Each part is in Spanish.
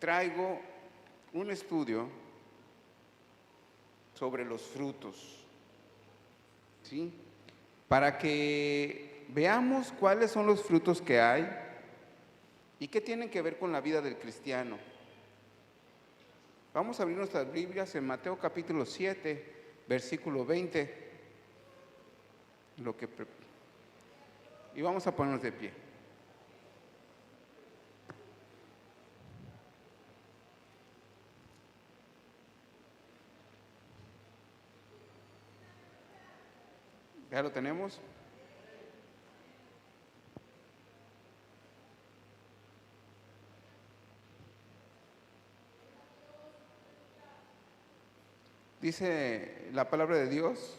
traigo un estudio sobre los frutos, ¿sí? Para que veamos cuáles son los frutos que hay y qué tienen que ver con la vida del cristiano. Vamos a abrir nuestras Biblias en Mateo capítulo 7, versículo 20. Y vamos a ponernos de pie. ¿Ya lo tenemos? Dice la palabra de Dios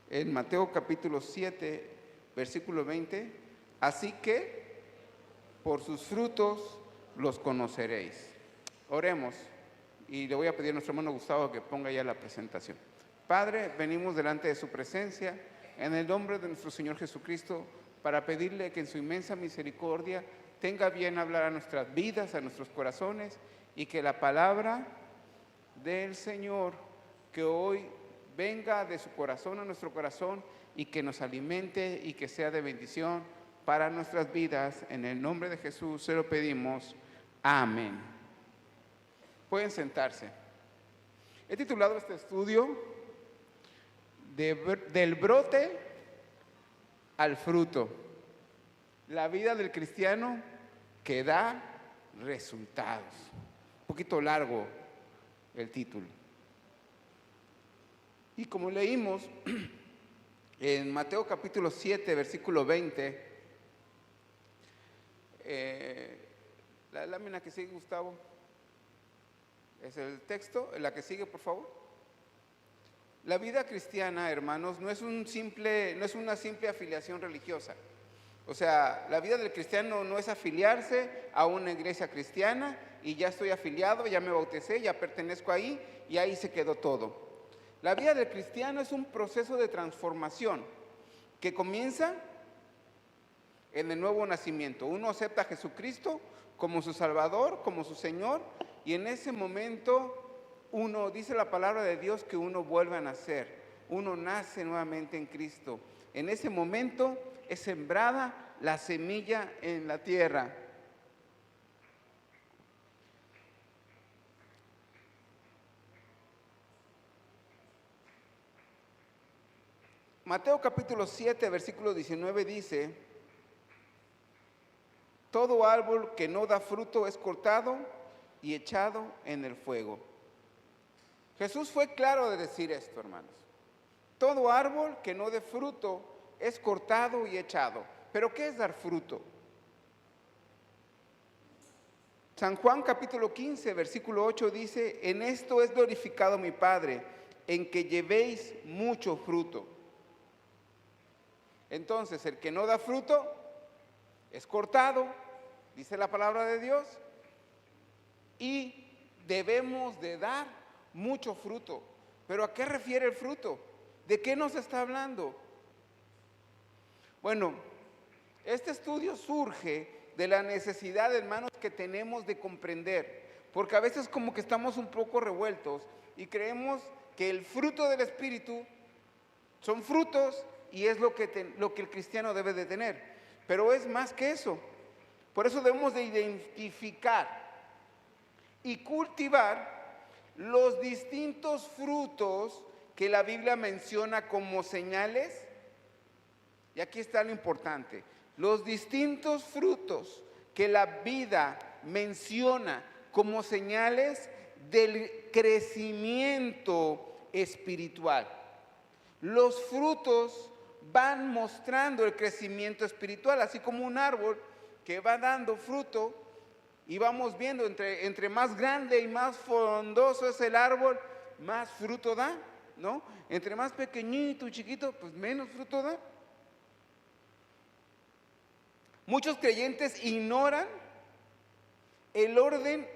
en Mateo capítulo 7, versículo 20, así que por sus frutos los conoceréis. Oremos y le voy a pedir a nuestro hermano Gustavo que ponga ya la presentación. Padre, venimos delante de su presencia en el nombre de nuestro Señor Jesucristo para pedirle que en su inmensa misericordia tenga bien hablar a nuestras vidas, a nuestros corazones, y que la palabra del Señor que hoy venga de su corazón a nuestro corazón y que nos alimente y que sea de bendición para nuestras vidas. En el nombre de Jesús se lo pedimos. Amén. Pueden sentarse. He titulado este estudio del brote al fruto. La vida del cristiano que da resultados. Un poquito largo el título. Y como leímos en Mateo capítulo 7, versículo 20, la lámina que sigue, Gustavo, es el texto, la que sigue, por favor. La vida cristiana, hermanos, no es una simple afiliación religiosa. O sea, la vida del cristiano no es afiliarse a una iglesia cristiana y ya estoy afiliado, ya me bauticé, ya pertenezco ahí y ahí se quedó todo. La vida del cristiano es un proceso de transformación que comienza en el nuevo nacimiento. Uno acepta a Jesucristo como su Salvador, como su Señor, y en ese momento uno, dice la palabra de Dios, que uno vuelve a nacer. Uno nace nuevamente en Cristo. En ese momento es sembrada la semilla en la tierra. Mateo capítulo 7, versículo 19 dice: todo árbol que no da fruto es cortado y echado en el fuego. Jesús fue claro de decir esto, hermanos. Todo árbol que no dé fruto es cortado y echado. ¿Pero qué es dar fruto? San Juan capítulo 15, versículo 8 dice: en esto es glorificado mi Padre, en que llevéis mucho fruto. Entonces, el que no da fruto es cortado, dice la palabra de Dios, y debemos de dar mucho fruto. ¿Pero a qué refiere el fruto? ¿De qué nos está hablando? Bueno, este estudio surge de la necesidad, hermanos, que tenemos de comprender, porque a veces como que estamos un poco revueltos y creemos que el fruto del Espíritu son frutos y es lo que el cristiano debe de tener, pero es más que eso. Por eso debemos de identificar y cultivar los distintos frutos que la Biblia menciona como señales. Y aquí está lo importante: los distintos frutos que la vida menciona como señales del crecimiento espiritual. Los frutos van mostrando el crecimiento espiritual, así como un árbol que va dando fruto y vamos viendo entre más grande y más frondoso es el árbol, más fruto da, ¿no? Entre más pequeñito y chiquito, pues menos fruto da. Muchos creyentes ignoran el orden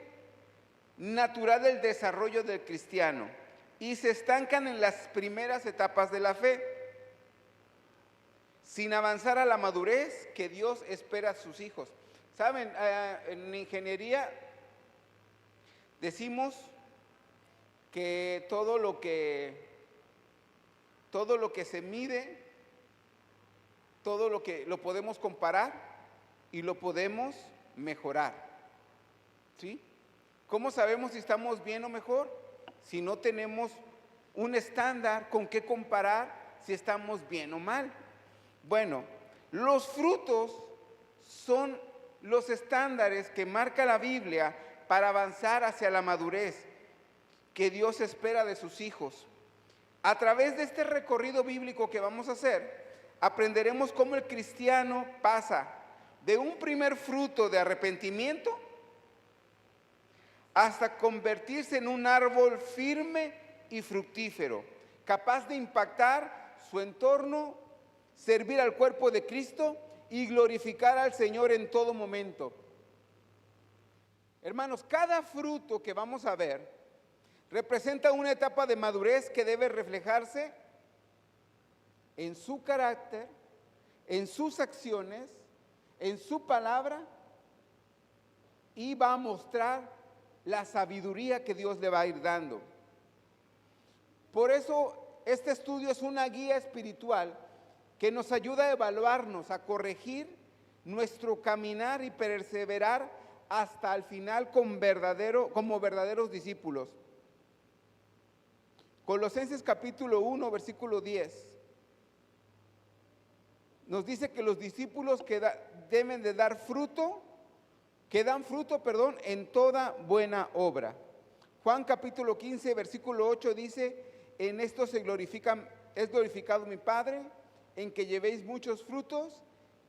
natural del desarrollo del cristiano y se estancan en las primeras etapas de la fe, sin avanzar a la madurez que Dios espera a sus hijos. Saben, en ingeniería Decimos que todo lo que se mide, todo lo que lo podemos comparar y lo podemos mejorar. ¿Sí? ¿Cómo sabemos si estamos bien o mejor? Si no tenemos un estándar con qué comparar si estamos bien o mal. Bueno, los frutos son los estándares que marca la Biblia para avanzar hacia la madurez que Dios espera de sus hijos. A través de este recorrido bíblico que vamos a hacer, aprenderemos cómo el cristiano pasa de un primer fruto de arrepentimiento hasta convertirse en un árbol firme y fructífero, capaz de impactar su entorno, servir al cuerpo de Cristo y glorificar al Señor en todo momento. Hermanos, cada fruto que vamos a ver representa una etapa de madurez que debe reflejarse en su carácter, en sus acciones, en su palabra, y va a mostrar la sabiduría que Dios le va a ir dando. Por eso este estudio es una guía espiritual que nos ayuda a evaluarnos, a corregir nuestro caminar y perseverar hasta el final como verdaderos discípulos. Colosenses capítulo 1, versículo 10, nos dice que los discípulos deben de dar fruto, en toda buena obra. Juan capítulo 15, versículo 8 dice, en esto es glorificado mi Padre, en que llevéis muchos frutos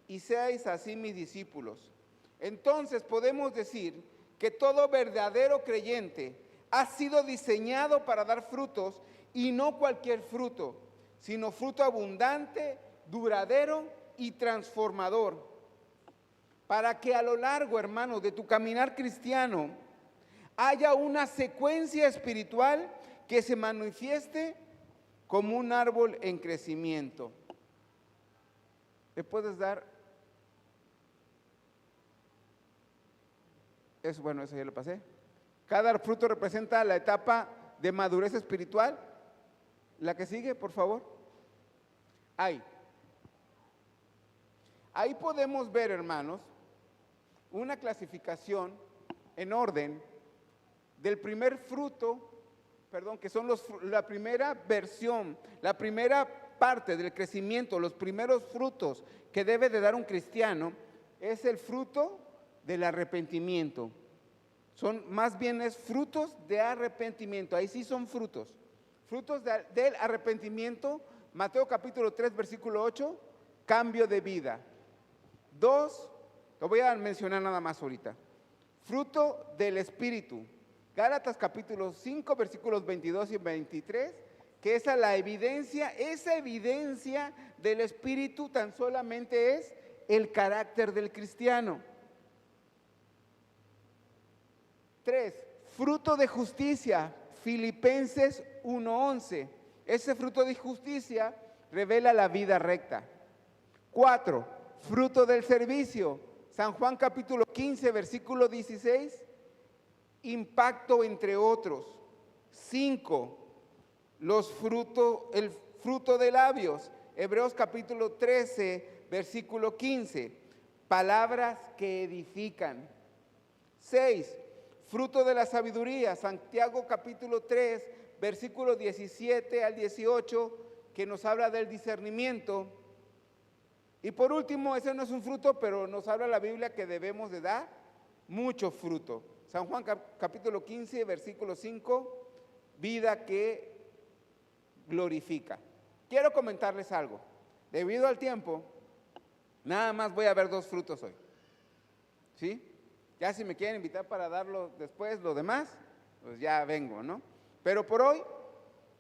y seáis así mis discípulos. Entonces podemos decir que todo verdadero creyente ha sido diseñado para dar frutos, y no cualquier fruto, sino fruto abundante, duradero y transformador. Para que a lo largo, hermano, de tu caminar cristiano haya una secuencia espiritual que se manifieste como un árbol en crecimiento. ¿Le puedes dar? Bueno, eso ya lo pasé. Cada fruto representa la etapa de madurez espiritual. La que sigue, por favor. Ahí podemos ver, hermanos, una clasificación en orden del primer fruto, que son la primera versión, la primera parte del crecimiento, los primeros frutos que debe de dar un cristiano, es el fruto del arrepentimiento. Más bien es frutos de arrepentimiento, ahí sí son frutos del arrepentimiento. Mateo capítulo 3, versículo 8, cambio de vida. 2, lo voy a mencionar nada más ahorita, fruto del Espíritu. Gálatas capítulo 5, versículos 22 y 23, que esa evidencia del Espíritu tan solamente es el carácter del cristiano. 3, fruto de justicia, Filipenses 1:11. Ese fruto de justicia revela la vida recta. 4, fruto del servicio, San Juan capítulo 15, versículo 16, impacto entre otros. 5, el fruto de labios, Hebreos capítulo 13, versículo 15, palabras que edifican. 6, fruto de la sabiduría, Santiago capítulo 3, versículo 17 al 18, que nos habla del discernimiento. Y por último, ese no es un fruto, pero nos habla la Biblia que debemos de dar mucho fruto. San Juan capítulo 15, versículo 5, vida que glorifica. Quiero comentarles algo. Debido al tiempo, nada más voy a ver 2 frutos hoy. ¿Sí? Ya si me quieren invitar para darlo después, lo demás, pues ya vengo, ¿no? Pero por hoy,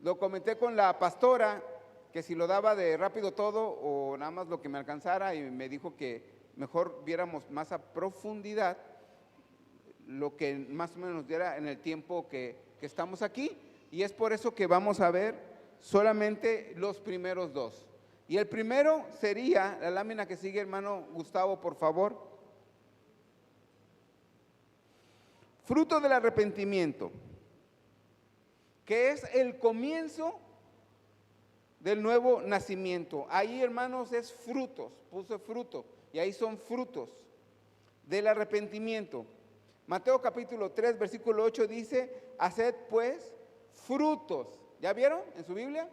lo comenté con la pastora, que si lo daba de rápido todo o nada más lo que me alcanzara, y me dijo que mejor viéramos más a profundidad lo que más o menos nos diera en el tiempo que estamos aquí, y es por eso que vamos a ver solamente los primeros 2. Y el primero sería la lámina que sigue, hermano Gustavo, por favor. Fruto del arrepentimiento, que es el comienzo del nuevo nacimiento. Ahí, hermanos, es frutos, puse fruto, y ahí son frutos del arrepentimiento. Mateo capítulo 3, versículo 8 dice, haced pues frutos. ¿Ya vieron en su Biblia?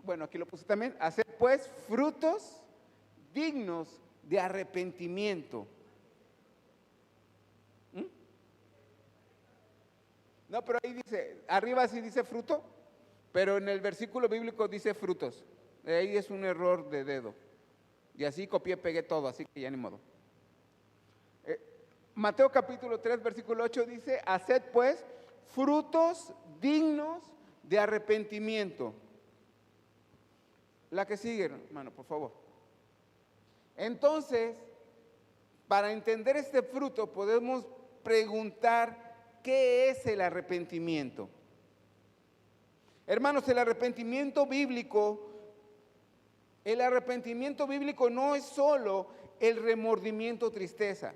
Bueno, aquí lo puse también. Haced pues frutos dignos de arrepentimiento. No, pero ahí dice, arriba sí dice fruto, pero en el versículo bíblico dice frutos. Ahí es un error de dedo. Y así copié, pegué todo, así que ya ni modo. Mateo capítulo 3, versículo 8 dice, haced pues frutos dignos de arrepentimiento. La que sigue, hermano, por favor. Entonces, para entender este fruto podemos preguntar, ¿qué es el arrepentimiento? Hermanos, el arrepentimiento bíblico no es solo el remordimiento o tristeza.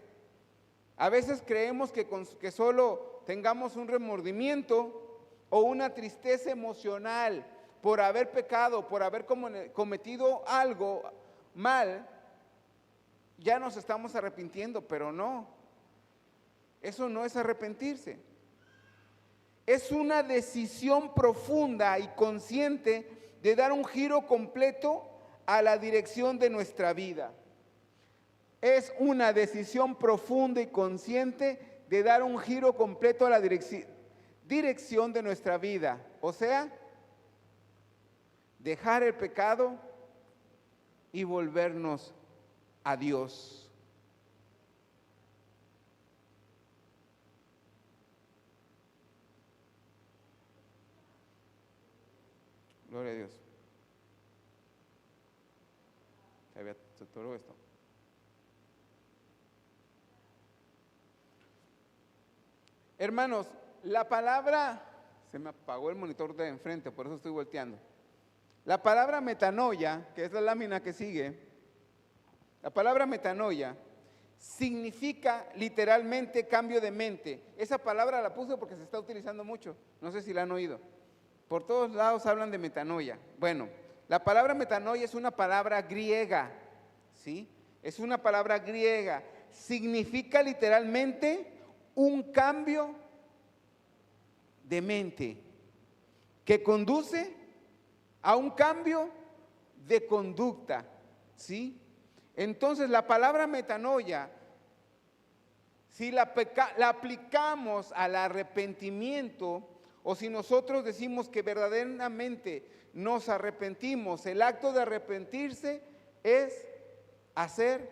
A veces creemos que solo tengamos un remordimiento o una tristeza emocional por haber pecado, por haber cometido algo mal, ya nos estamos arrepintiendo, pero no. Eso no es arrepentirse. Es una decisión profunda y consciente de dar un giro completo a la dirección de nuestra vida. Es una decisión profunda y consciente de dar un giro completo a la dirección de nuestra vida. O sea, dejar el pecado y volvernos a Dios. Gloria a Dios. Se atoró esto. Hermanos, la palabra, se me apagó el monitor de enfrente, por eso estoy volteando. La palabra metanoia, que es la lámina que sigue, la palabra metanoia significa literalmente cambio de mente. Esa palabra la puse porque se está utilizando mucho, no sé si la han oído. Por todos lados hablan de metanoia. Bueno, la palabra metanoia es una palabra griega, ¿sí? Es una palabra griega. Significa literalmente un cambio de mente que conduce a un cambio de conducta, ¿sí? Entonces, la palabra metanoia, si la aplicamos al arrepentimiento, o si nosotros decimos que verdaderamente nos arrepentimos, el acto de arrepentirse es hacer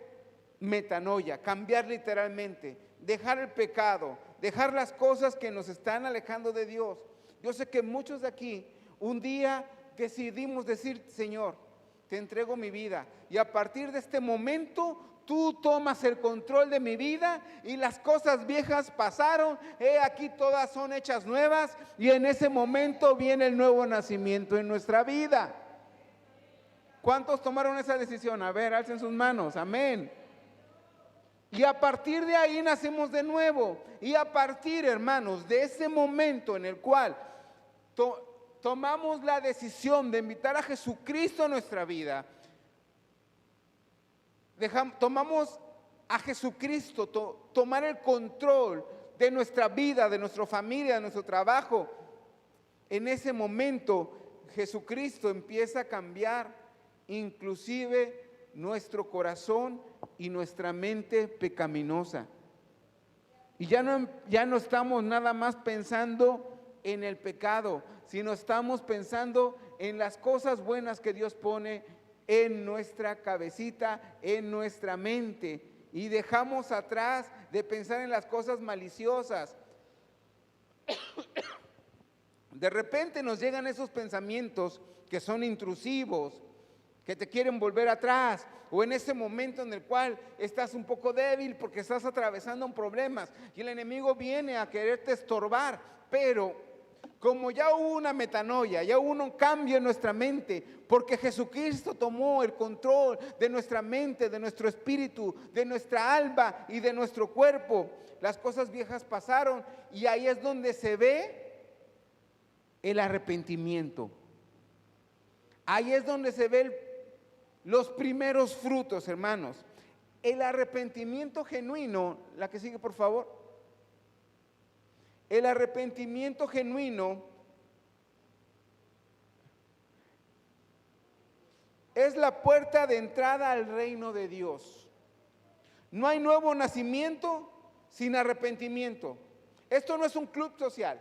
metanoia, cambiar literalmente, dejar el pecado, dejar las cosas que nos están alejando de Dios. Yo sé que muchos de aquí un día decidimos decir, Señor, te entrego mi vida, y a partir de este momento tú tomas el control de mi vida, y las cosas viejas pasaron, aquí todas son hechas nuevas, y en ese momento viene el nuevo nacimiento en nuestra vida. ¿Cuántos tomaron esa decisión? A ver, alcen sus manos, amén. Y a partir de ahí nacemos de nuevo, y a partir, hermanos, de ese momento en el cual tomamos la decisión de invitar a Jesucristo a nuestra vida, tomamos a Jesucristo, tomar el control de nuestra vida, de nuestra familia, de nuestro trabajo. En ese momento Jesucristo empieza a cambiar inclusive nuestro corazón y nuestra mente pecaminosa. Y ya no estamos nada más pensando en el pecado, sino estamos pensando en las cosas buenas que Dios pone en nuestra cabecita, en nuestra mente, y dejamos atrás de pensar en las cosas maliciosas. De repente nos llegan esos pensamientos que son intrusivos, que te quieren volver atrás, o en ese momento en el cual estás un poco débil porque estás atravesando un problema y el enemigo viene a quererte estorbar, pero como ya hubo una metanoia, ya hubo un cambio en nuestra mente, porque Jesucristo tomó el control de nuestra mente, de nuestro espíritu, de nuestra alma y de nuestro cuerpo. Las cosas viejas pasaron y ahí es donde se ve el arrepentimiento. Ahí es donde se ven los primeros frutos, hermanos. El arrepentimiento genuino, la que sigue por favor. El arrepentimiento genuino es la puerta de entrada al reino de Dios. No hay nuevo nacimiento sin arrepentimiento. Esto no es un club social,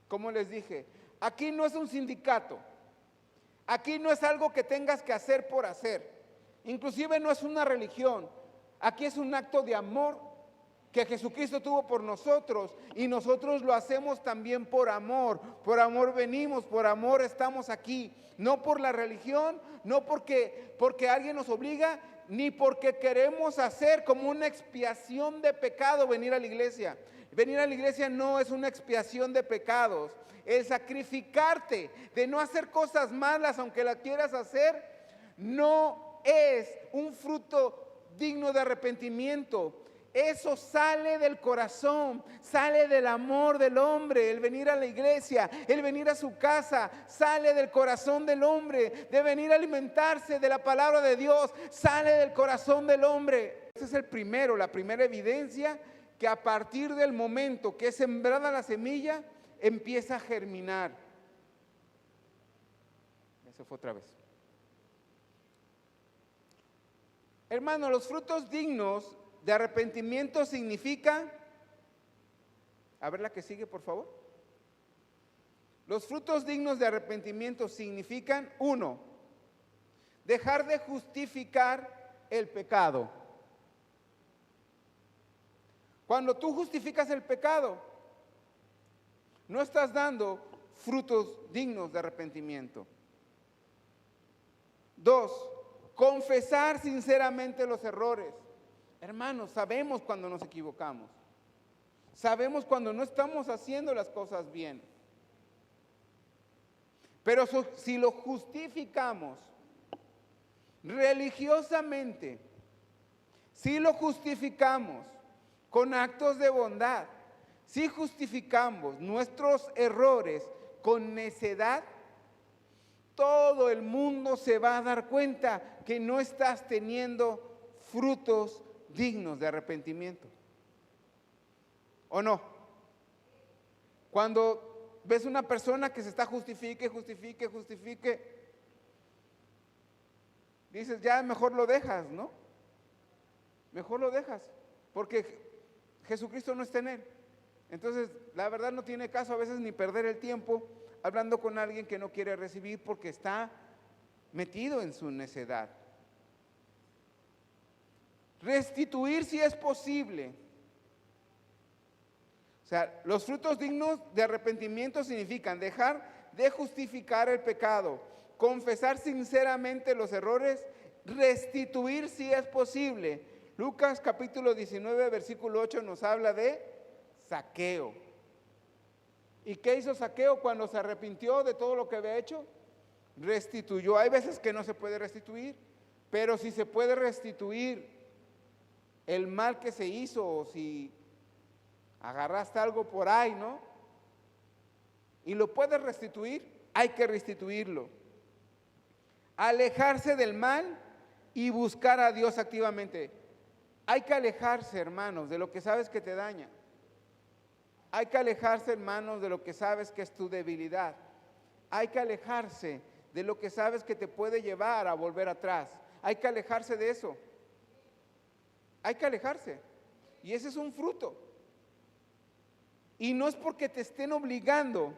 como les dije. Aquí no es un sindicato. Aquí no es algo que tengas que hacer por hacer. Inclusive no es una religión. Aquí es un acto de amor que Jesucristo tuvo por nosotros y nosotros lo hacemos también por amor. Por amor venimos, por amor estamos aquí. No por la religión, no porque alguien nos obliga, ni porque queremos hacer como una expiación de pecado venir a la iglesia. Venir a la iglesia no es una expiación de pecados. El sacrificarte de no hacer cosas malas aunque las quieras hacer, no es un fruto digno de arrepentimiento. Eso sale del corazón, sale del amor del hombre. El venir a la iglesia, el venir a su casa, sale del corazón del hombre. De venir a alimentarse de la palabra de Dios, sale del corazón del hombre. Ese es la primera evidencia que a partir del momento que es sembrada la semilla, empieza a germinar. Eso fue otra vez. Hermano, los frutos dignos de arrepentimiento significa, a ver la que sigue por favor. Los frutos dignos de arrepentimiento significan, 1, dejar de justificar el pecado. Cuando tú justificas el pecado, no estás dando frutos dignos de arrepentimiento. 2, confesar sinceramente los errores. Hermanos, sabemos cuando nos equivocamos. Sabemos cuando no estamos haciendo las cosas bien. Pero si lo justificamos religiosamente, si lo justificamos con actos de bondad, si justificamos nuestros errores con necedad, todo el mundo se va a dar cuenta que no estás teniendo frutos dignos de arrepentimiento. ¿O no? Cuando ves una persona que se está justifique, dices, ya mejor lo dejas, ¿no? Mejor lo dejas, porque Jesucristo no está en él. Entonces, la verdad no tiene caso a veces ni perder el tiempo hablando con alguien que no quiere recibir porque está metido en su necedad. Restituir si es posible. O sea, los frutos dignos de arrepentimiento significan dejar de justificar el pecado, confesar sinceramente los errores, restituir si es posible. Lucas capítulo 19, versículo 8 nos habla de Zaqueo. ¿Y qué hizo Zaqueo cuando se arrepintió de todo lo que había hecho? Restituyó. Hay veces que no se puede restituir, pero si se puede restituir el mal que se hizo, o si agarraste algo por ahí, ¿no? Y lo puedes restituir, hay que restituirlo. Alejarse del mal y buscar a Dios activamente. Hay que alejarse, hermanos, de lo que sabes que te daña. Hay que alejarse, hermanos, de lo que sabes que es tu debilidad. Hay que alejarse de lo que sabes que te puede llevar a volver atrás. Hay que alejarse de eso. Hay que alejarse. Y ese es un fruto. Y no es porque te estén obligando,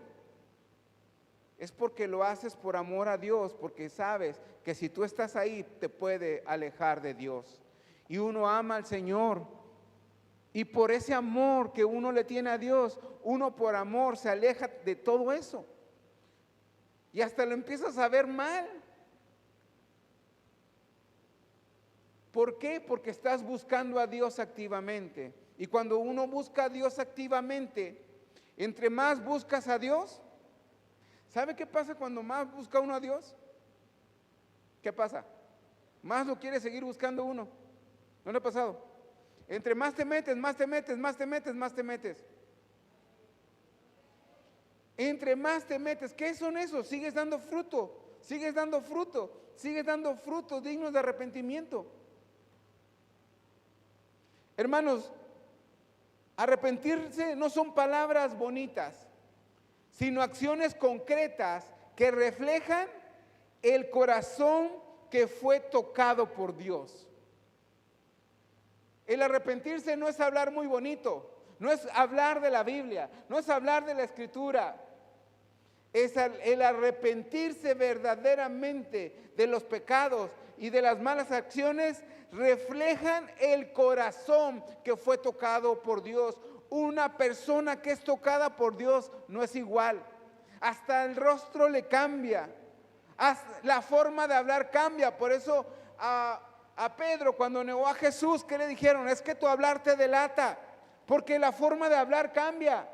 es porque lo haces por amor a Dios, porque sabes que si tú estás ahí te puede alejar de Dios. Y uno ama al Señor. Y por ese amor que uno le tiene a Dios, uno por amor se aleja de todo eso. Y hasta lo empiezas a ver mal. ¿Por qué? Porque estás buscando a Dios activamente. Y cuando uno busca a Dios activamente, Entre más buscas a Dios, ¿sabe qué pasa cuando más busca uno a Dios? ¿Qué pasa? Más lo quiere seguir buscando uno. ¿No le ha pasado? Entre más te metes, más te metes, más te metes, más te metes. Entre más te metes, ¿qué son esos? Sigues dando fruto, sigues dando fruto, sigues dando frutos dignos de arrepentimiento. Hermanos, arrepentirse no son palabras bonitas, sino acciones concretas que reflejan el corazón que fue tocado por Dios. El arrepentirse no es hablar muy bonito, no es hablar de la Biblia, no es hablar de la Escritura. Es el arrepentirse verdaderamente de los pecados y de las malas acciones, reflejan el corazón que fue tocado por Dios. Una persona que es tocada por Dios no es igual. Hasta el rostro le cambia, hasta la forma de hablar cambia. Por eso a Pedro, cuando negó a Jesús, ¿qué le dijeron? Es que tu hablar te delata, porque la forma de hablar cambia,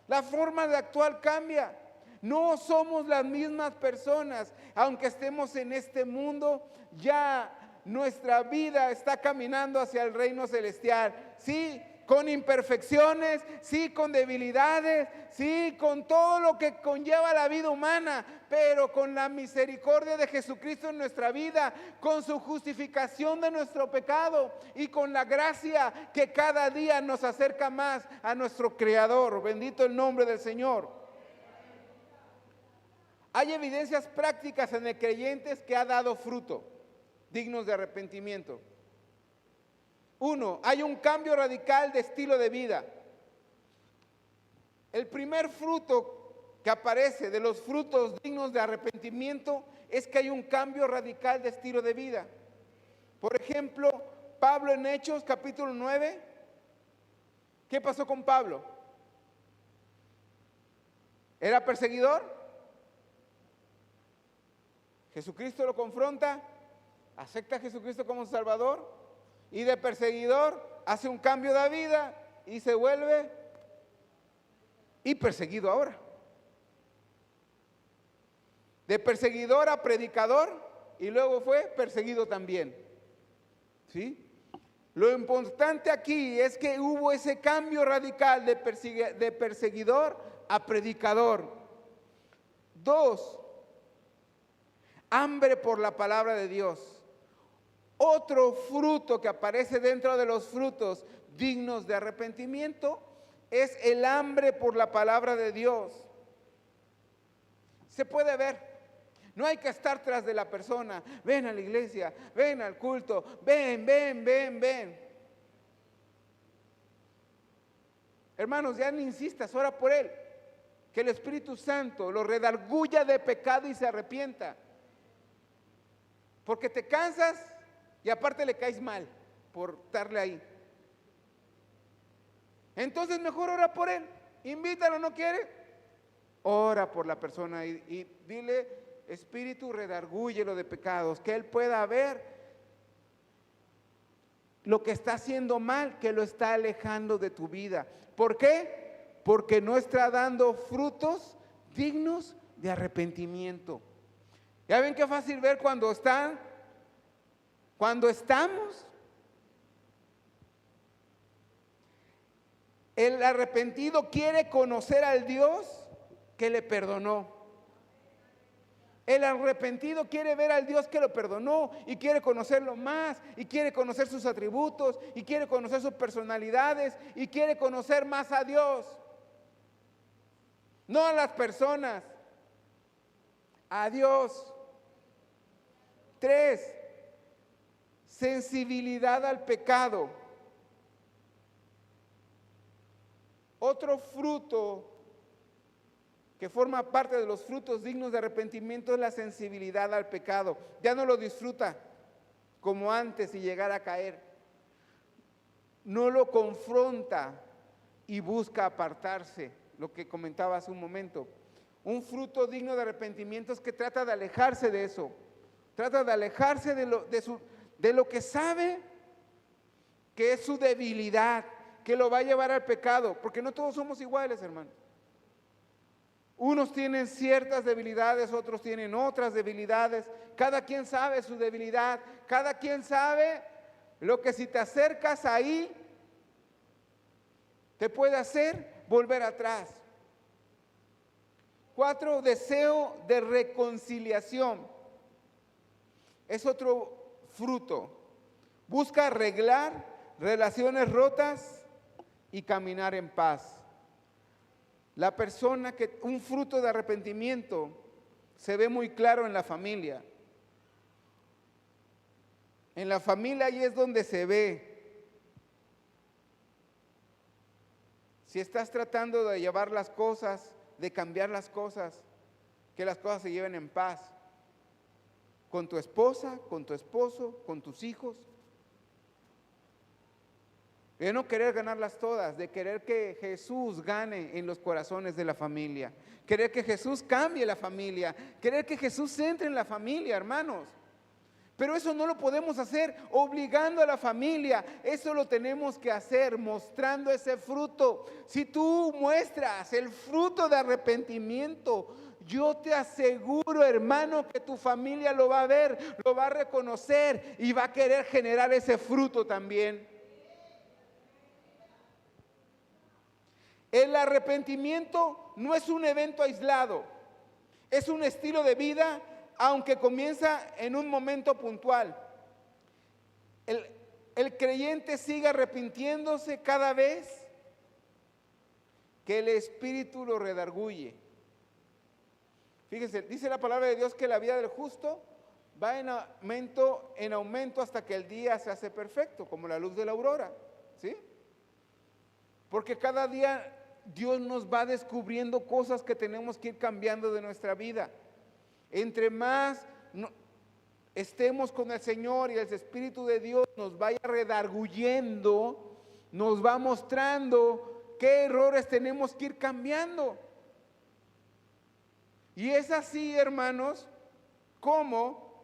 la forma de actuar cambia. No somos las mismas personas, aunque estemos en este mundo, ya nuestra vida está caminando hacia el reino celestial. Sí, con imperfecciones, sí, con debilidades, sí, con todo lo que conlleva la vida humana, pero con la misericordia de Jesucristo en nuestra vida, con su justificación de nuestro pecado y con la gracia que cada día nos acerca más a nuestro Creador. Bendito el nombre del Señor. Hay evidencias prácticas en el creyente que ha dado fruto, dignos de arrepentimiento. 1, hay un cambio radical de estilo de vida. El primer fruto que aparece de los frutos dignos de arrepentimiento es que hay un cambio radical de estilo de vida. Por ejemplo, Pablo en Hechos capítulo 9, ¿qué pasó con Pablo? ¿Era perseguidor? Jesucristo lo confronta, acepta a Jesucristo como Salvador y de perseguidor hace un cambio de vida y se vuelve perseguido ahora. De perseguidor a predicador y luego fue perseguido también. ¿Sí? Lo importante aquí es que hubo ese cambio radical de perseguidor a predicador. 2, hambre por la palabra de Dios. Otro fruto que aparece dentro de los frutos dignos de arrepentimiento es el hambre por la palabra de Dios. Se puede ver. No hay que estar tras de la persona. Ven a la iglesia, ven al culto, ven. Hermanos, ya no insistas, ora por él. Que el Espíritu Santo lo redarguya de pecado y se arrepienta. Porque te cansas y aparte le caes mal por estarle ahí. Entonces mejor ora por él. Invítalo, ¿no quiere? Ora por la persona y dile: Espíritu, redargúyelo de pecados, que él pueda ver lo que está haciendo mal, que lo está alejando de tu vida. ¿Por qué? Porque no está dando frutos dignos de arrepentimiento. ¿Ya ven qué fácil ver cuando estamos? El arrepentido quiere conocer al Dios que le perdonó. El arrepentido quiere ver al Dios que lo perdonó y quiere conocerlo más, y quiere conocer sus atributos, y quiere conocer sus personalidades, y quiere conocer más a Dios. No a las personas, a Dios. 3, sensibilidad al pecado. Otro fruto que forma parte de los frutos dignos de arrepentimiento es la sensibilidad al pecado. Ya no lo disfruta como antes y llegar a caer. No lo confronta y busca apartarse, lo que comentaba hace un momento. Un fruto digno de arrepentimiento es que trata de alejarse de eso. Trata de alejarse de lo que sabe que es su debilidad, que lo va a llevar al pecado, porque no todos somos iguales, hermanos. Unos tienen ciertas debilidades, otros tienen otras debilidades. Cada quien sabe su debilidad. Cada quien sabe lo que si te acercas ahí te puede hacer volver atrás. 4, deseo de reconciliación. Es otro fruto. Busca arreglar relaciones rotas y caminar en paz. La persona que, un fruto de arrepentimiento se ve muy claro en la familia. En la familia ahí es donde se ve. Si estás tratando de llevar las cosas, de cambiar las cosas, que las cosas se lleven en paz. Con tu esposa, con tu esposo, con tus hijos. De no querer ganarlas todas, de querer que Jesús gane en los corazones de la familia. Querer que Jesús cambie la familia. Querer que Jesús entre en la familia, hermanos. Pero eso no lo podemos hacer obligando a la familia. Eso lo tenemos que hacer mostrando ese fruto. Si tú muestras el fruto de arrepentimiento, yo te aseguro, hermano, que tu familia lo va a ver, lo va a reconocer y va a querer generar ese fruto también. El arrepentimiento no es un evento aislado, es un estilo de vida, aunque comienza en un momento puntual. El creyente sigue arrepintiéndose cada vez que el Espíritu lo redarguye. Fíjense, dice la palabra de Dios que la vida del justo va en aumento hasta que el día se hace perfecto, como la luz de la aurora, ¿sí? Porque cada día Dios nos va descubriendo cosas que tenemos que ir cambiando de nuestra vida. Entre más estemos con el Señor y el Espíritu de Dios nos vaya redarguyendo, nos va mostrando qué errores tenemos que ir cambiando. Y es así, hermanos, como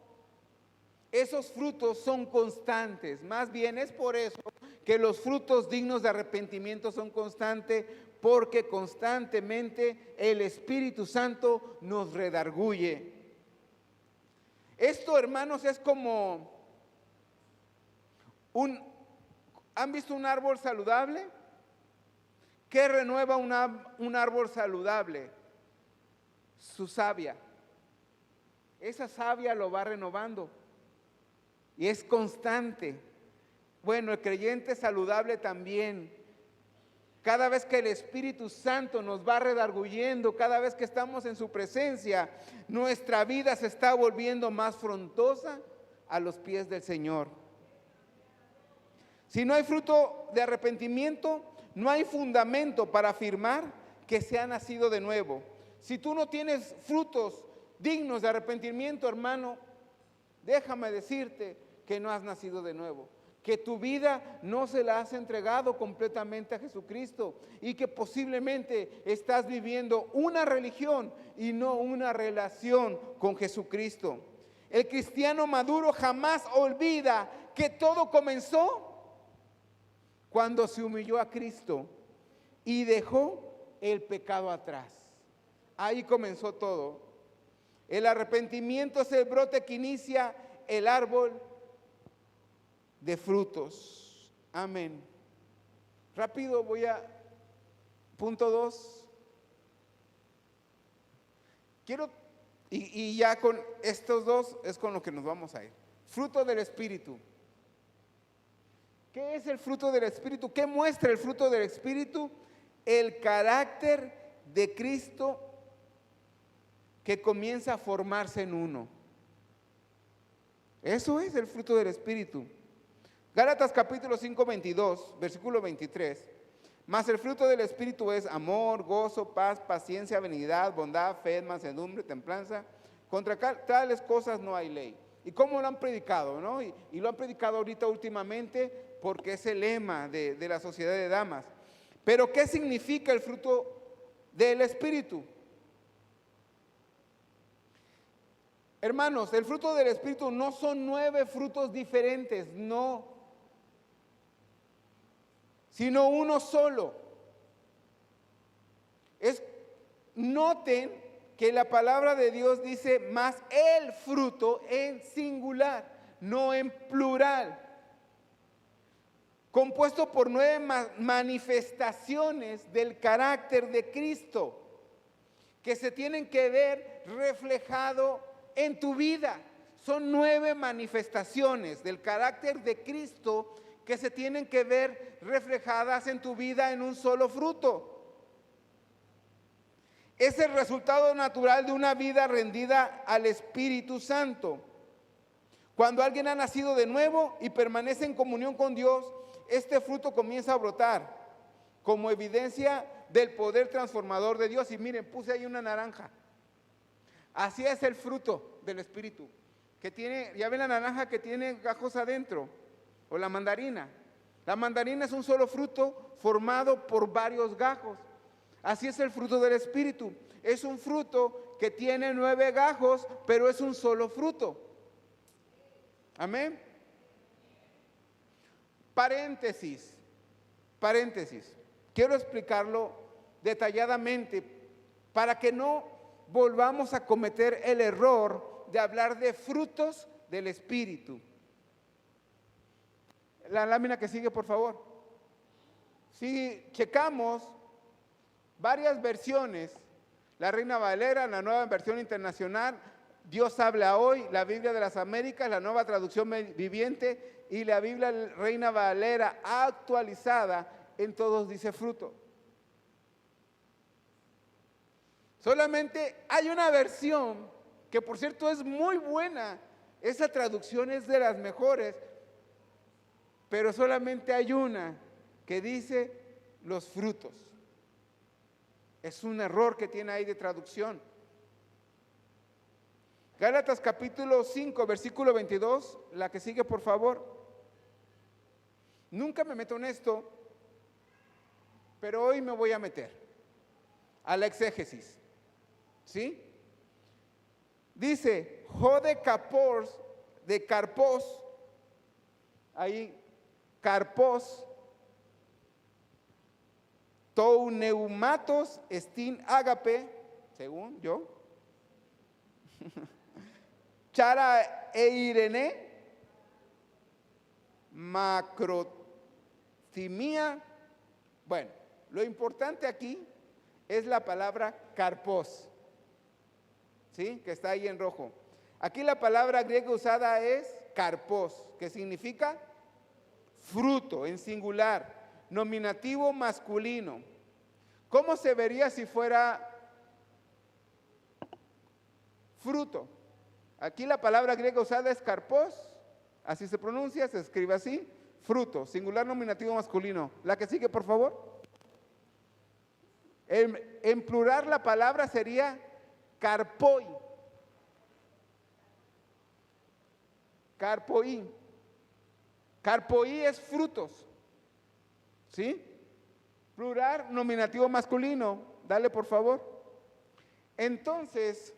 esos frutos son constantes. Más bien es por eso que los frutos dignos de arrepentimiento son constantes, porque constantemente el Espíritu Santo nos redarguye. Esto, hermanos, es como ¿han visto un árbol saludable? ¿Qué renueva un árbol saludable? Su savia. Esa savia lo va renovando y es constante. Bueno, el creyente saludable también. Cada vez que el Espíritu Santo nos va redarguyendo, cada vez que estamos en su presencia, nuestra vida se está volviendo más frondosa a los pies del Señor. Si no hay fruto de arrepentimiento, no hay fundamento para afirmar que se ha nacido de nuevo. Si tú no tienes frutos dignos de arrepentimiento, hermano, déjame decirte que no has nacido de nuevo. Que tu vida no se la has entregado completamente a Jesucristo y que posiblemente estás viviendo una religión y no una relación con Jesucristo. El cristiano maduro jamás olvida que todo comenzó cuando se humilló a Cristo y dejó el pecado atrás. Ahí comenzó todo. El arrepentimiento es el brote que inicia el árbol de frutos. Amén. Rápido voy a punto 2. Quiero, y ya con estos dos es con lo que nos vamos a ir. Fruto del Espíritu. ¿Qué es el fruto del Espíritu? ¿Qué muestra el fruto del Espíritu? El carácter de Cristo que comienza a formarse en uno. Eso es el fruto del Espíritu. Gálatas capítulo 5, 22, versículo 23. Mas el fruto del Espíritu es amor, gozo, paz, paciencia, benignidad, bondad, fe, mansedumbre, templanza. Contra tales cosas no hay ley. ¿Y cómo lo han predicado, no? Y lo han predicado ahorita últimamente porque es el lema de la sociedad de damas. Pero ¿qué significa el fruto del Espíritu? Hermanos, el fruto del Espíritu no son 9 frutos diferentes, no, sino uno solo. Noten que la palabra de Dios dice más el fruto en singular, no en plural. Compuesto por 9 manifestaciones del carácter de Cristo que se tienen que ver reflejado en tu vida. Son 9 manifestaciones del carácter de Cristo que se tienen que ver reflejadas en tu vida en un solo fruto. Es el resultado natural de una vida rendida al Espíritu Santo. Cuando alguien ha nacido de nuevo y permanece en comunión con Dios, este fruto comienza a brotar como evidencia del poder transformador de Dios. Y miren, puse ahí una naranja. Así es el fruto del Espíritu. Que tiene, ya ven la naranja que tiene gajos adentro, o la mandarina. La mandarina es un solo fruto formado por varios gajos. Así es el fruto del Espíritu. Es un fruto que tiene 9 gajos, pero es un solo fruto. Amén. Paréntesis. Quiero explicarlo detalladamente para que no volvamos a cometer el error de hablar de frutos del Espíritu. La lámina que sigue, por favor. Si checamos varias versiones, la Reina Valera, la Nueva Versión Internacional, Dios habla hoy, la Biblia de las Américas, la Nueva Traducción Viviente y la Biblia Reina Valera actualizada, en todos dice fruto. Solamente hay una versión que, por cierto, es muy buena. Esa traducción es de las mejores, pero solamente hay una que dice los frutos. Es un error que tiene ahí de traducción. Gálatas capítulo 5, versículo 22, la que sigue, por favor. Nunca me meto en esto, pero hoy me voy a meter a la exégesis. ¿Sí? Dice, jode capors, de carpos, ahí, carpos, tou neumatos estin ágape, según yo, chara e irene, macrotimía. Bueno, lo importante aquí es la palabra carpos. ¿Sí? Que está ahí en rojo. Aquí la palabra griega usada es karpos, que significa fruto en singular, nominativo masculino. ¿Cómo se vería si fuera fruto? Aquí la palabra griega usada es karpos, así se pronuncia, se escribe así, fruto, singular nominativo masculino. La que sigue, por favor. En plural la palabra sería carpoi. Carpoi. Carpoi es frutos. ¿Sí? Plural, nominativo masculino. Dale, por favor. Entonces,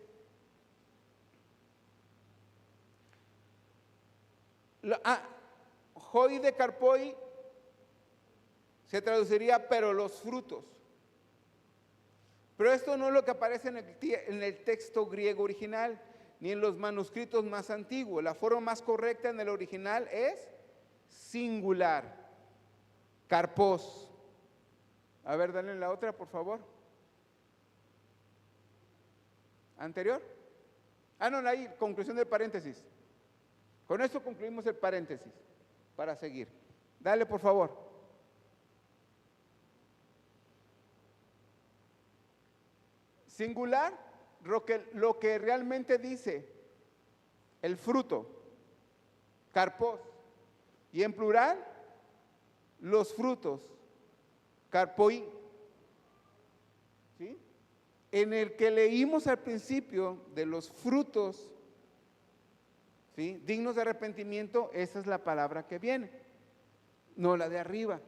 hoi de carpoi se traduciría pero los frutos. Pero esto no es lo que aparece en el texto griego original, ni en los manuscritos más antiguos. La forma más correcta en el original es singular, karpos. A ver, dale la otra, por favor. ¿Anterior? No, ahí, conclusión del paréntesis. Con esto concluimos el paréntesis, para seguir. Dale, por favor. Singular, lo que realmente dice el fruto, karpos, y en plural, los frutos, karpoi. ¿Sí? En el que leímos al principio de los frutos, ¿sí?, dignos de arrepentimiento, esa es la palabra que viene, no la de arriba.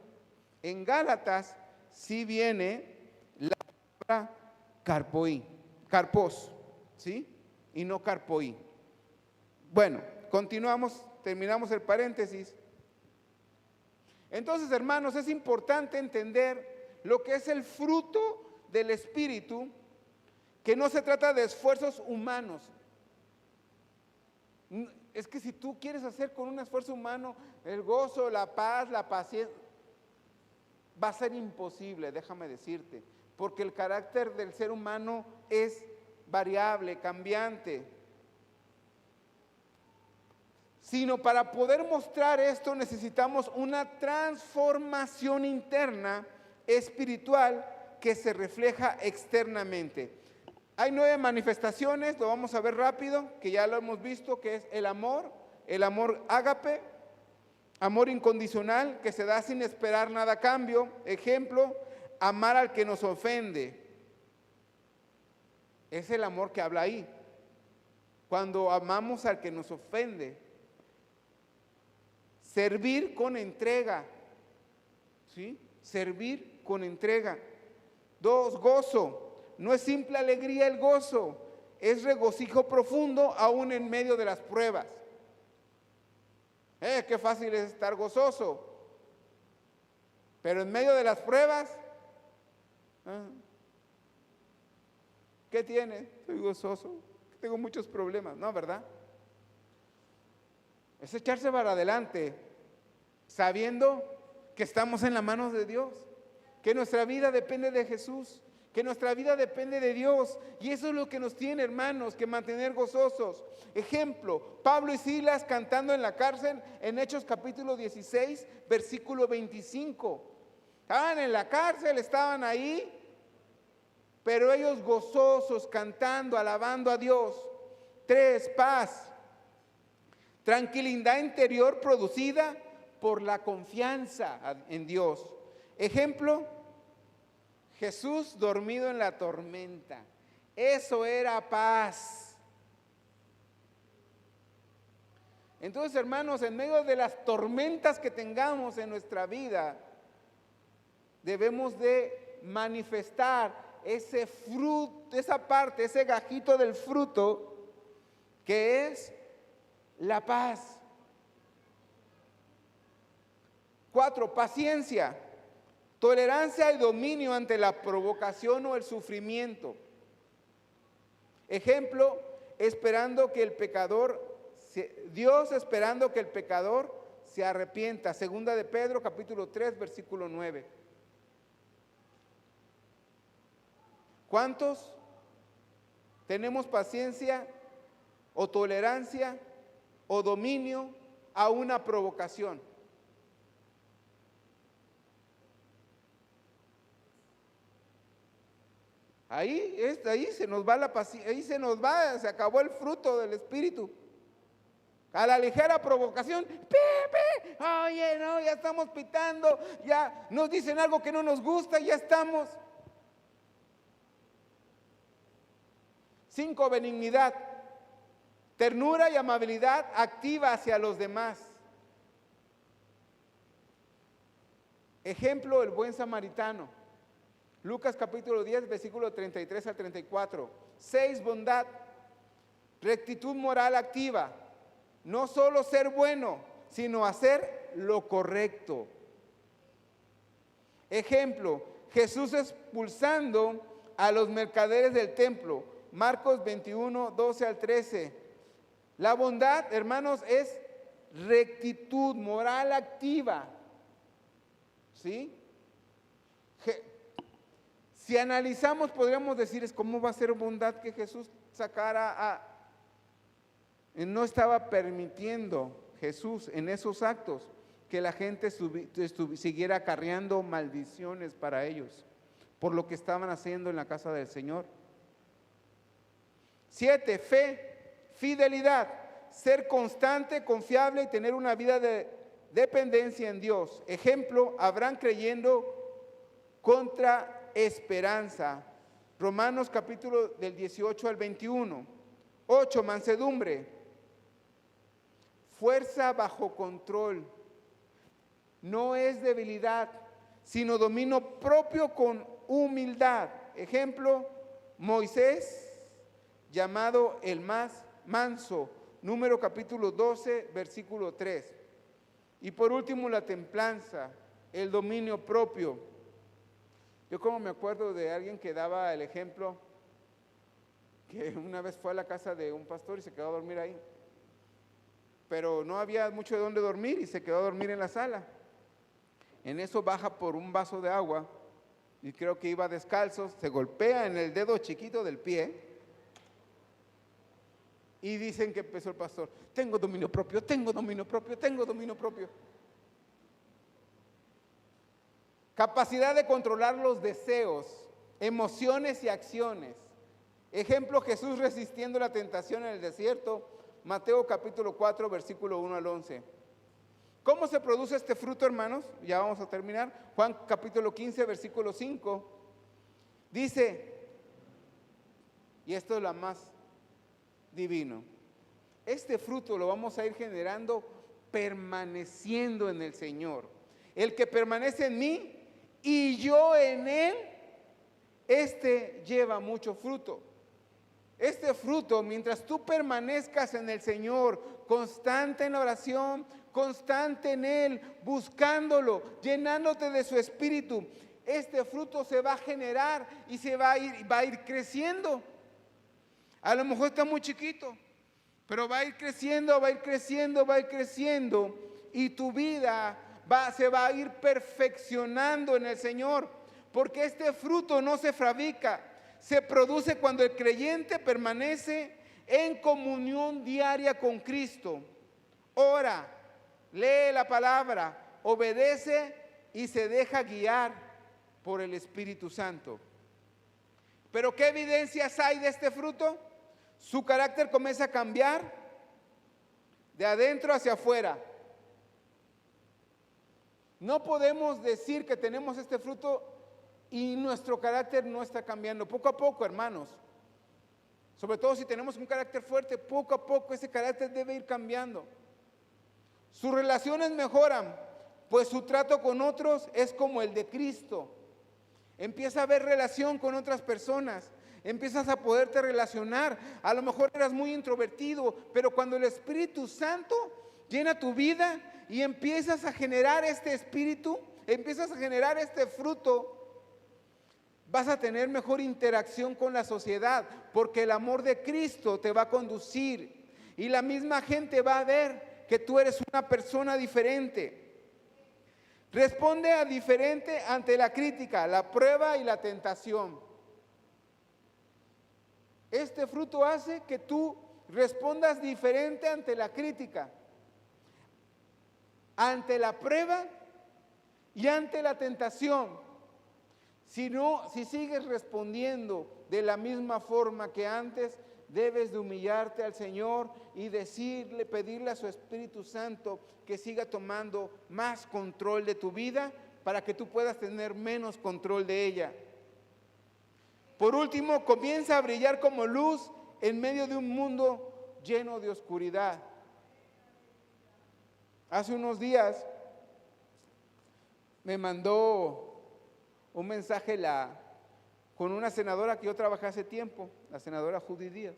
En Gálatas sí viene la palabra carpoi, karpos, ¿sí? Y no carpoi. Bueno, continuamos, terminamos el paréntesis. Entonces, hermanos, es importante entender lo que es el fruto del Espíritu que no se trata de esfuerzos humanos. Es que si tú quieres hacer con un esfuerzo humano el gozo, la paz, la paciencia, va a ser imposible, déjame decirte, porque el carácter del ser humano es variable, cambiante. Sino para poder mostrar esto necesitamos una transformación interna espiritual que se refleja externamente. Hay 9 manifestaciones, lo vamos a ver rápido, que ya lo hemos visto, que es el amor ágape, amor incondicional, que se da sin esperar nada a cambio. Ejemplo, amar al que nos ofende. Es el amor que habla ahí. Cuando amamos al que nos ofende. Servir con entrega. ¿Sí? Servir con entrega. 2, gozo. No es simple alegría el gozo, es regocijo profundo aún en medio de las pruebas. Qué fácil es estar gozoso, pero en medio de las pruebas, ¿qué tiene? Soy gozoso, tengo muchos problemas, ¿no? ¿Verdad? Es echarse para adelante, sabiendo que estamos en las manos de Dios, que nuestra vida depende de Jesús, que nuestra vida depende de Dios, y eso es lo que nos tiene, hermanos, que mantener gozosos. Ejemplo, Pablo y Silas cantando en la cárcel en Hechos capítulo 16, versículo 25. Estaban en la cárcel, estaban ahí, pero ellos gozosos, cantando, alabando a Dios. 3, paz, tranquilidad interior producida por la confianza en Dios. Ejemplo, Jesús dormido en la tormenta. Eso era paz. Entonces, hermanos, en medio de las tormentas que tengamos en nuestra vida, debemos de manifestar ese fruto, esa parte, ese gajito del fruto que es la paz. 4, paciencia. Tolerancia y dominio ante la provocación o el sufrimiento. Ejemplo, Dios esperando que el pecador se arrepienta. Segunda de Pedro, capítulo 3, versículo 9. ¿Cuántos tenemos paciencia o tolerancia o dominio a una provocación? Ahí se nos va la paciencia, se acabó el fruto del Espíritu. A la ligera provocación, oye, no, ya estamos pitando, ya nos dicen algo que no nos gusta, ya estamos. 5, benignidad, ternura y amabilidad activa hacia los demás. Ejemplo, el buen samaritano. Lucas capítulo 10, versículo 33 al 34. 6, bondad, rectitud moral activa. No solo ser bueno, sino hacer lo correcto. Ejemplo, Jesús expulsando a los mercaderes del templo. Marcos 21, 12 al 13. La bondad, hermanos, es rectitud moral activa. ¿Sí? Si analizamos, podríamos decir, ¿cómo va a ser bondad que Jesús no estaba permitiendo Jesús en esos actos que la gente siguiera acarreando maldiciones para ellos por lo que estaban haciendo en la casa del Señor? 7, fe, fidelidad, ser constante, confiable y tener una vida de dependencia en Dios. Ejemplo, Abraham creyendo contra esperanza. Romanos capítulo del 18 al 21. 8, mansedumbre, fuerza bajo control. No es debilidad, sino dominio propio con humildad. Ejemplo, Moisés, llamado el más manso. Número capítulo 12, versículo 3. Y por último, la templanza, el dominio propio. Yo como me acuerdo de alguien que daba el ejemplo que una vez fue a la casa de un pastor y se quedó a dormir ahí. Pero no había mucho de dónde dormir y se quedó a dormir en la sala. En eso baja por un vaso de agua y creo que iba descalzo, se golpea en el dedo chiquito del pie y dicen que empezó el pastor: tengo dominio propio, tengo dominio propio, tengo dominio propio. Capacidad de controlar los deseos, emociones y acciones. Ejemplo, Jesús resistiendo la tentación en el desierto, Mateo capítulo 4, versículo 1 al 11. ¿Cómo se produce este fruto, hermanos? Ya vamos a terminar. Juan capítulo 15, versículo 5. Dice, y esto es lo más divino, este fruto lo vamos a ir generando permaneciendo en el Señor. El que permanece en mí y yo en él, este lleva mucho fruto. Este fruto, mientras tú permanezcas en el Señor, constante en la oración, constante en Él, buscándolo, llenándote de su Espíritu, este fruto se va a generar y se va a ir creciendo. A lo mejor está muy chiquito, pero va a ir creciendo, va a ir creciendo, va a ir creciendo, y tu vida se va a ir perfeccionando en el Señor, porque este fruto no se fabrica. Se produce cuando el creyente permanece en comunión diaria con Cristo. Ora, lee la palabra, obedece y se deja guiar por el Espíritu Santo. ¿Pero qué evidencias hay de este fruto? Su carácter comienza a cambiar de adentro hacia afuera. No podemos decir que tenemos este fruto y nuestro carácter no está cambiando. Poco a poco, hermanos, sobre todo si tenemos un carácter fuerte, poco a poco ese carácter debe ir cambiando. Sus relaciones mejoran, pues su trato con otros es como el de Cristo. Empieza a haber relación con otras personas, empiezas a poderte relacionar. A lo mejor eras muy introvertido, pero cuando el Espíritu Santo llena tu vida y empiezas a generar este espíritu, empiezas a generar este fruto, vas a tener mejor interacción con la sociedad, porque el amor de Cristo te va a conducir y la misma gente va a ver que tú eres una persona diferente. Responde a diferente ante la crítica, la prueba y la tentación. Este fruto hace que tú respondas diferente ante la crítica, ante la prueba y ante la tentación. Si sigues respondiendo de la misma forma que antes, debes de humillarte al Señor y pedirle a su Espíritu Santo que siga tomando más control de tu vida para que tú puedas tener menos control de ella. Por último, comienza a brillar como luz en medio de un mundo lleno de oscuridad. Hace unos días me mandó un mensaje con una senadora que yo trabajé hace tiempo, la senadora Judy Díaz.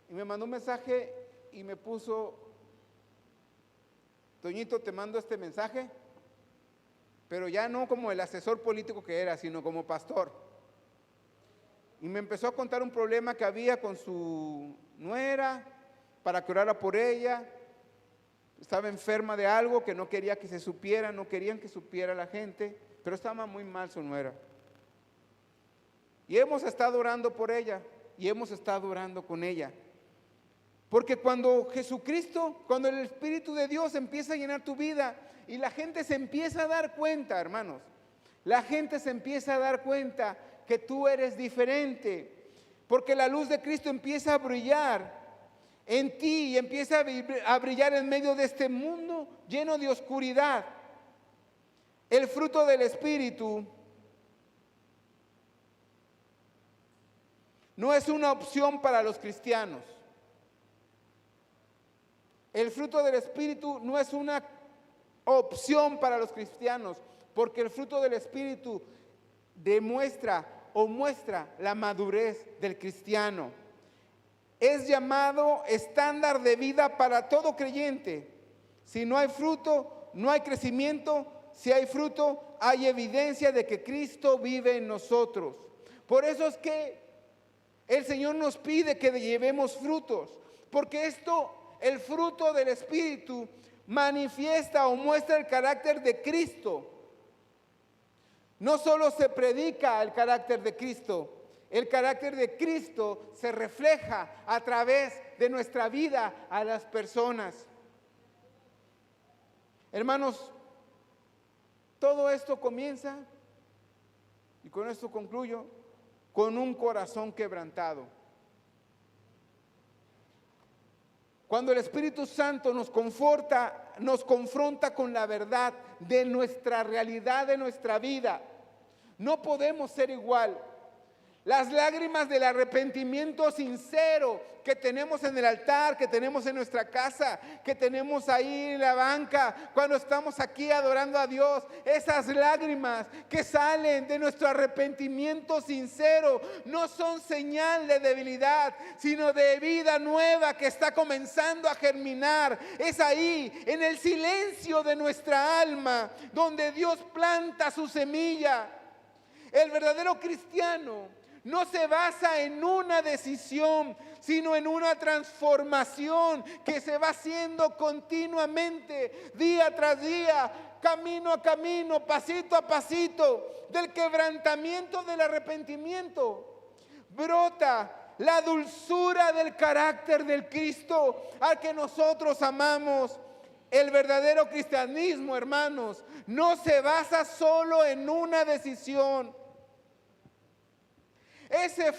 Y me mandó un mensaje y me puso: Toñito, te mando este mensaje, pero ya no como el asesor político que era, sino como pastor. Y me empezó a contar un problema que había con su nuera, para que orara por ella. Estaba enferma de algo que no quería que se supiera, no querían que supiera la gente, pero estaba muy mal su nuera. Y hemos estado orando por ella y hemos estado orando con ella. Porque cuando Jesucristo, cuando el Espíritu de Dios empieza a llenar tu vida y la gente se empieza a dar cuenta, hermanos, la gente se empieza a dar cuenta que tú eres diferente, porque la luz de Cristo empieza a brillar en ti y empieza a brillar en medio de este mundo lleno de oscuridad. El fruto del Espíritu no es una opción para los cristianos. El fruto del Espíritu no es una opción para los cristianos, porque el fruto del Espíritu muestra la madurez del cristiano. Es llamado estándar de vida para todo creyente. Si no hay fruto, no hay crecimiento. Si hay fruto, hay evidencia de que Cristo vive en nosotros. Por eso es que El Señor nos pide que llevemos frutos, porque el fruto del Espíritu, manifiesta o muestra el carácter de Cristo. No solo se predica el carácter de Cristo, el carácter de Cristo se refleja a través de nuestra vida a las personas. Hermanos, todo esto comienza, y con esto concluyo, con un corazón quebrantado. Cuando el Espíritu Santo nos confronta con la verdad de nuestra realidad, de nuestra vida, no podemos ser igual. Las lágrimas del arrepentimiento sincero que tenemos en el altar, que tenemos en nuestra casa, que tenemos ahí en la banca, cuando estamos aquí adorando a Dios, esas lágrimas que salen de nuestro arrepentimiento sincero no son señal de debilidad, sino de vida nueva que está comenzando a germinar. Es ahí, en el silencio de nuestra alma, donde Dios planta su semilla. El verdadero cristiano no se basa en una decisión, sino en una transformación que se va haciendo continuamente, día tras día, camino a camino, pasito a pasito. Del quebrantamiento, del arrepentimiento, brota la dulzura del carácter del Cristo al que nosotros amamos. El verdadero cristianismo, hermanos, no se basa solo en una decisión. Esos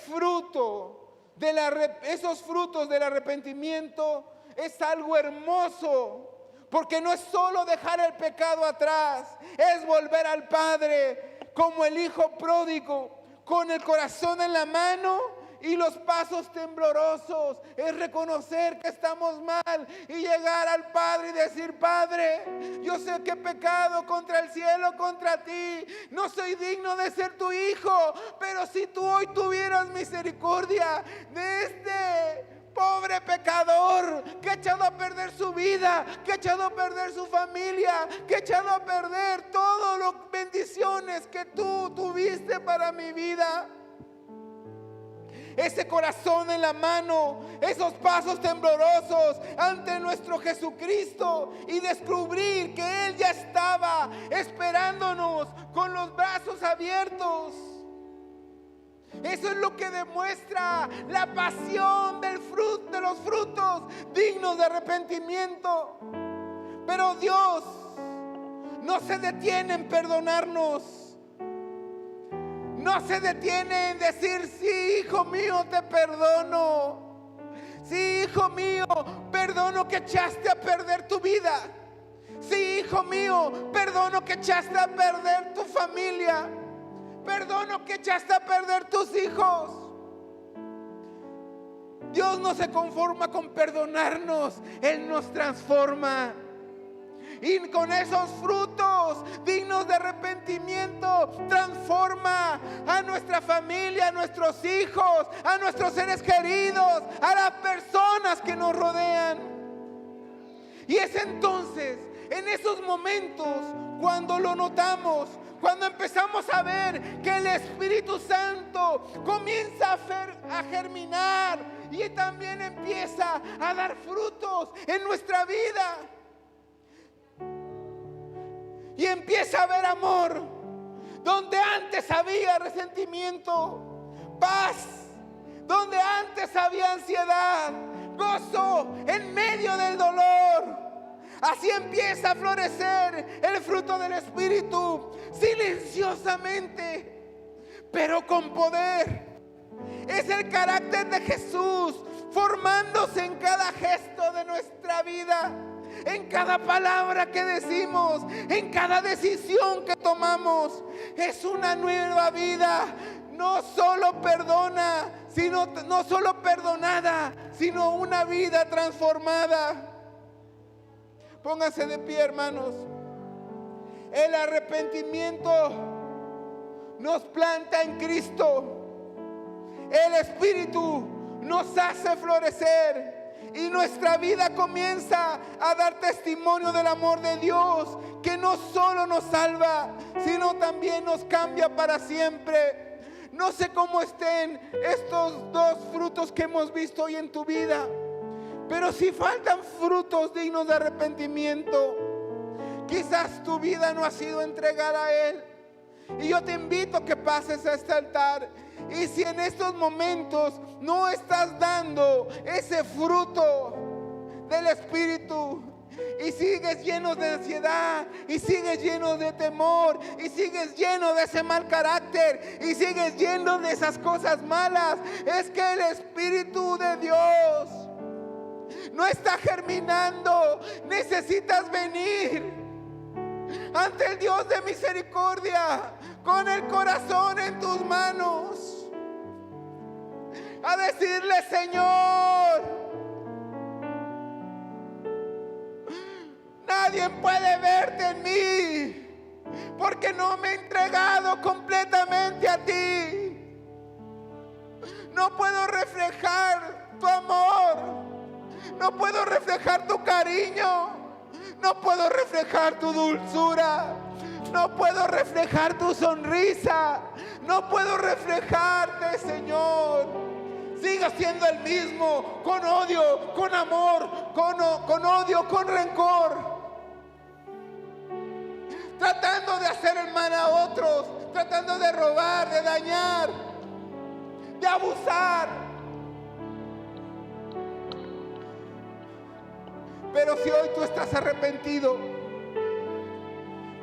frutos del arrepentimiento es algo hermoso, porque no es solo dejar el pecado atrás, es volver al Padre como el hijo pródigo, con el corazón en la mano y los pasos temblorosos. Es reconocer que estamos mal y llegar al Padre y decir: Padre, yo sé que he pecado contra el cielo, contra ti, no soy digno de ser tu hijo, pero si tú hoy tuvieras misericordia de este pobre pecador que ha echado a perder su vida, que ha echado a perder su familia, que ha echado a perder todas las bendiciones que tú tuviste para mi vida. Ese corazón en la mano, esos pasos temblorosos ante nuestro Jesucristo, y descubrir que Él ya estaba esperándonos con los brazos abiertos. Eso es lo que demuestra la pasión de los frutos dignos de arrepentimiento. Pero Dios no se detiene en perdonarnos. No se detiene en decir: sí, hijo mío, te perdono. Sí, hijo mío, perdono que echaste a perder tu vida. Sí, hijo mío, perdono que echaste a perder tu familia. Perdono que echaste a perder tus hijos. Dios no se conforma con perdonarnos, Él nos transforma. Y con esos frutos dignos de arrepentimiento transforma a nuestra familia, a nuestros hijos, a nuestros seres queridos, a las personas que nos rodean. Y es entonces, en esos momentos, cuando lo notamos, cuando empezamos a ver que el Espíritu Santo comienza a germinar y también empieza a dar frutos en nuestra vida. Y empieza a haber amor donde antes había resentimiento, paz donde antes había ansiedad, gozo en medio del dolor. Así empieza a florecer el fruto del Espíritu, silenciosamente, pero con poder. Es el carácter de Jesús formándose en cada gesto de nuestra vida, en cada palabra que decimos, en cada decisión que tomamos. Es una nueva vida, no solo perdonada, sino una vida transformada. Pónganse de pie, hermanos. El arrepentimiento nos planta en Cristo. El Espíritu nos hace florecer. Y nuestra vida comienza a dar testimonio del amor de Dios, que no solo nos salva, sino también nos cambia para siempre. No sé cómo estén estos dos frutos que hemos visto hoy en tu vida, pero si faltan frutos dignos de arrepentimiento, quizás tu vida no ha sido entregada a Él. Y yo te invito a que pases a este altar. Y si en estos momentos no estás dando ese fruto del Espíritu, y sigues lleno de ansiedad, y sigues lleno de temor, y sigues lleno de ese mal carácter, y sigues lleno de esas cosas malas, es que el Espíritu de Dios no está germinando. Necesitas venir ante el Dios de misericordia con el corazón en tus manos a decirle: Señor, nadie puede verte en mí porque no me he entregado completamente a ti. No puedo reflejar tu amor, no puedo reflejar tu cariño, no puedo reflejar tu dulzura, no puedo reflejar tu sonrisa, no puedo reflejarte, Señor. Siga siendo el mismo, con odio, con amor, con odio, con rencor, tratando de hacer el mal a otros, tratando de robar, de dañar, de abusar. Pero si hoy tú estás arrepentido,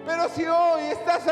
pero si hoy estás